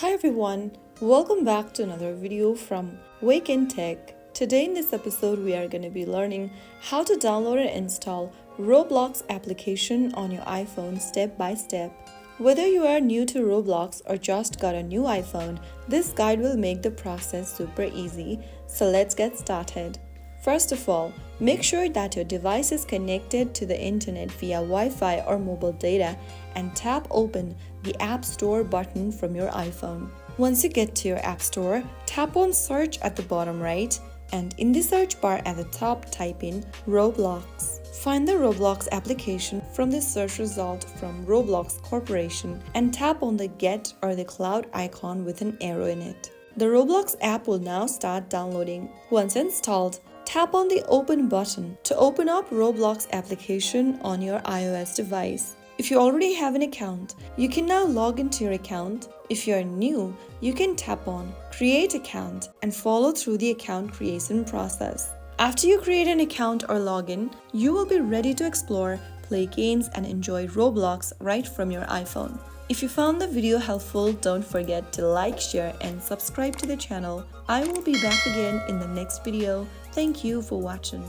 Hi everyone, welcome back to another video from Wake&Tech. Today in this episode we are going to be learning how to download and install Roblox application on your iPhone step by step. Whether you are new to Roblox or just got a new iPhone, this guide will make the process super easy, so let's get started. First of all, make sure that your device is connected to the internet via Wi-Fi or mobile data and tap open the App Store button from your iPhone. Once you get to your App Store, tap on Search at the bottom right and in the search bar at the top type in Roblox. Find the Roblox application from the search result from Roblox Corporation and tap on the Get or the cloud icon with an arrow in it. The Roblox app will now start downloading. Once installed, tap on the Open button to open up Roblox application on your iOS device. If you already have an account, you can now log into your account. If you are new, you can tap on Create Account and follow through the account creation process. After you create an account or login, you will be ready to explore, play games, and enjoy Roblox right from your iPhone. If you found the video helpful, don't forget to like, share, and subscribe to the channel. I will be back again in the next video. Thank you for watching.